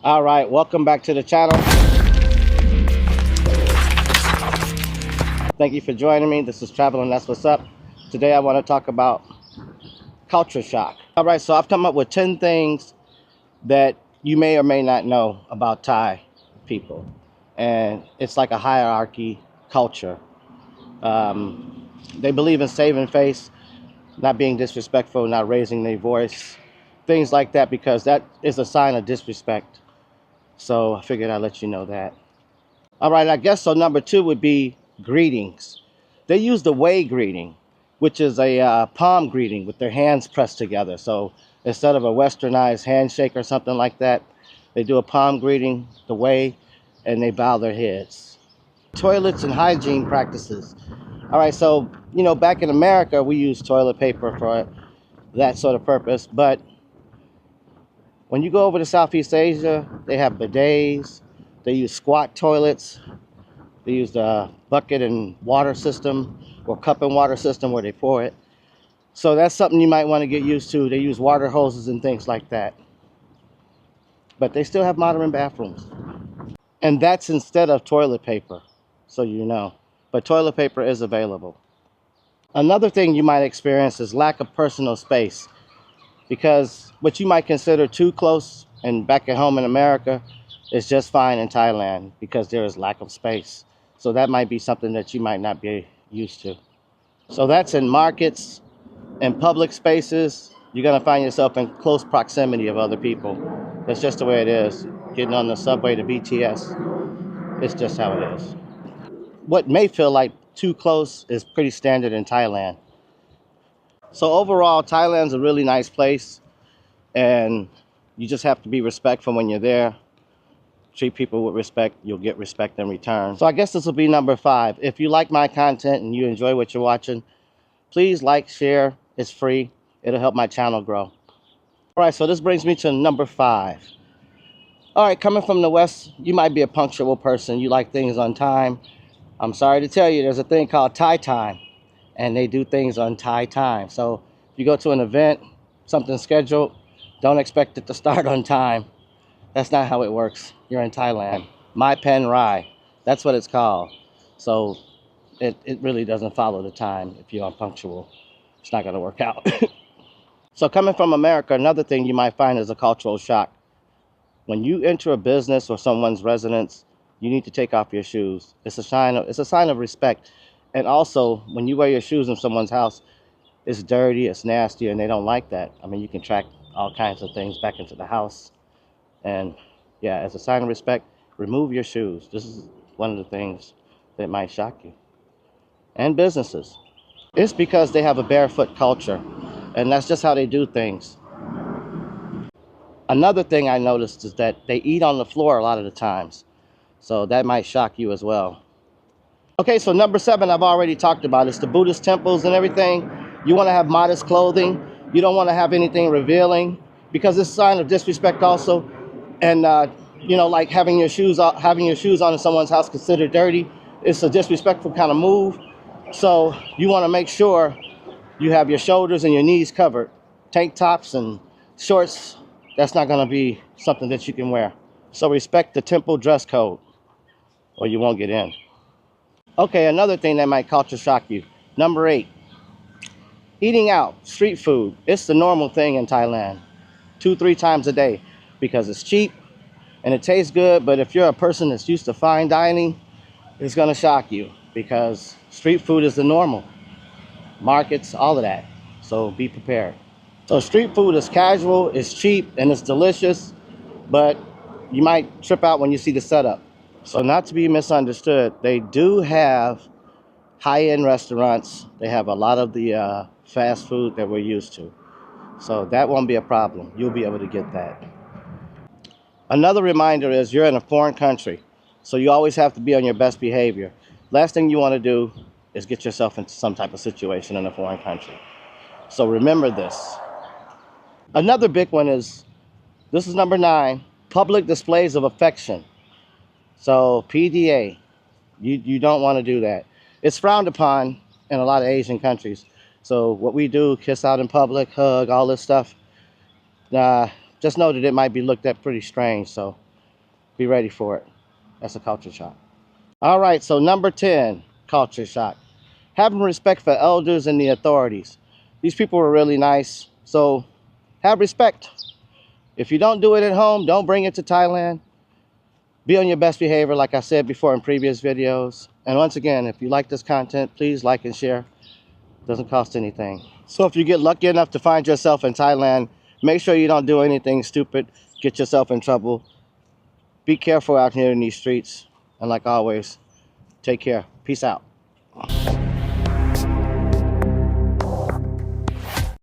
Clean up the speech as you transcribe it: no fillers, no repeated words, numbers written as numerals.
All right, welcome back to the channel. Thank you for joining me. This is Travel and That's What's Up. Today I want to talk about culture shock. All right, so I've come up with 10 things that you may or may not know about Thai people. And it's like a hierarchy culture. They believe in saving face, not being disrespectful, not raising their voice, things like that, because that is a sign of disrespect. So I figured I'd let you know that. All right, I guess so. Number 2 would be greetings. They use the Wai greeting, which is a palm greeting with their hands pressed together. So instead of a westernized handshake or something like that, they do a palm greeting, the Wai, and they bow their heads. Toilets and hygiene practices. All right, so, back in America, we use toilet paper for that sort of purpose. But when you go over to Southeast Asia, they have bidets, they use squat toilets, they use the bucket and water system or cup and water system where they pour it. So that's something you might want to get used to. They use water hoses and things like that. But they still have modern bathrooms. And that's instead of toilet paper, so you know. But toilet paper is available. Another thing you might experience is lack of personal space. Because what you might consider too close and back at home in America is just fine in Thailand because there is lack of space. So that might be something that you might not be used to. So that's in markets and public spaces. You're going to find yourself in close proximity of other people. That's just the way it is. Getting on the subway to BTS, it's just how it is. What may feel like too close is pretty standard in Thailand. So overall, Thailand's a really nice place, and you just have to be respectful when you're there. Treat people with respect, you'll get respect in return. So I guess this will be number 5. If you like my content and you enjoy what you're watching, please like, share. It's free. It'll help my channel grow. All right, so this brings me to number 5. All right, coming from the West, you might be a punctual person. You like things on time. I'm sorry to tell you, there's a thing called Thai time, and they do things on Thai time. So if you go to an event, something scheduled, don't expect it to start on time. That's not how it works. You're in Thailand. My Pen Rai. That's what it's called. So it really doesn't follow the time if you're unpunctual. It's not going to work out. So coming from America, another thing you might find is a cultural shock. When you enter a business or someone's residence, you need to take off your shoes. It's a sign of respect. And also, when you wear your shoes in someone's house, it's dirty, it's nasty, and they don't like that. I mean, you can track all kinds of things back into the house. And yeah, as a sign of respect, remove your shoes. This is one of the things that might shock you. And businesses. It's because they have a barefoot culture, and that's just how they do things. Another thing I noticed is that they eat on the floor a lot of the times. So that might shock you as well. Okay, so number 7 I've already talked about. It's the Buddhist temples and everything. You want to have modest clothing. You don't want to have anything revealing because it's a sign of disrespect also. And like having your shoes on in someone's house considered dirty. It's a disrespectful kind of move. So you want to make sure you have your shoulders and your knees covered. Tank tops and shorts, that's not going to be something that you can wear. So respect the temple dress code or you won't get in. Okay, another thing that might culture shock you. Number 8, eating out, street food. It's the normal thing in Thailand. 2-3 times a day because it's cheap and it tastes good. But if you're a person that's used to fine dining, it's going to shock you because street food is the normal. Markets, all of that. So be prepared. So street food is casual, it's cheap, and it's delicious, but you might trip out when you see the setup. So not to be misunderstood, they do have high-end restaurants. They have a lot of the fast food that we're used to. So that won't be a problem. You'll be able to get that. Another reminder is you're in a foreign country. So you always have to be on your best behavior. Last thing you want to do is get yourself into some type of situation in a foreign country. So remember this. Another big one is, this is number 9, public displays of affection. So PDA, you don't want to do that. It's frowned upon in a lot of Asian countries. So what we do, kiss out in public, hug, all this stuff, just know that it might be looked at pretty strange. So Be ready for it. That's a culture shock. All right, so number 10, culture shock. Having respect for elders and the authorities. These people were really nice, so have respect. If you don't do it at home, don't bring it to Thailand. Be on your best behavior, like I said before in previous videos. And once again, if you like this content, please like and share. It doesn't cost anything. So if you get lucky enough to find yourself in Thailand, make sure you don't do anything stupid, get yourself in trouble. Be careful out here in these streets. And like always, take care. Peace out.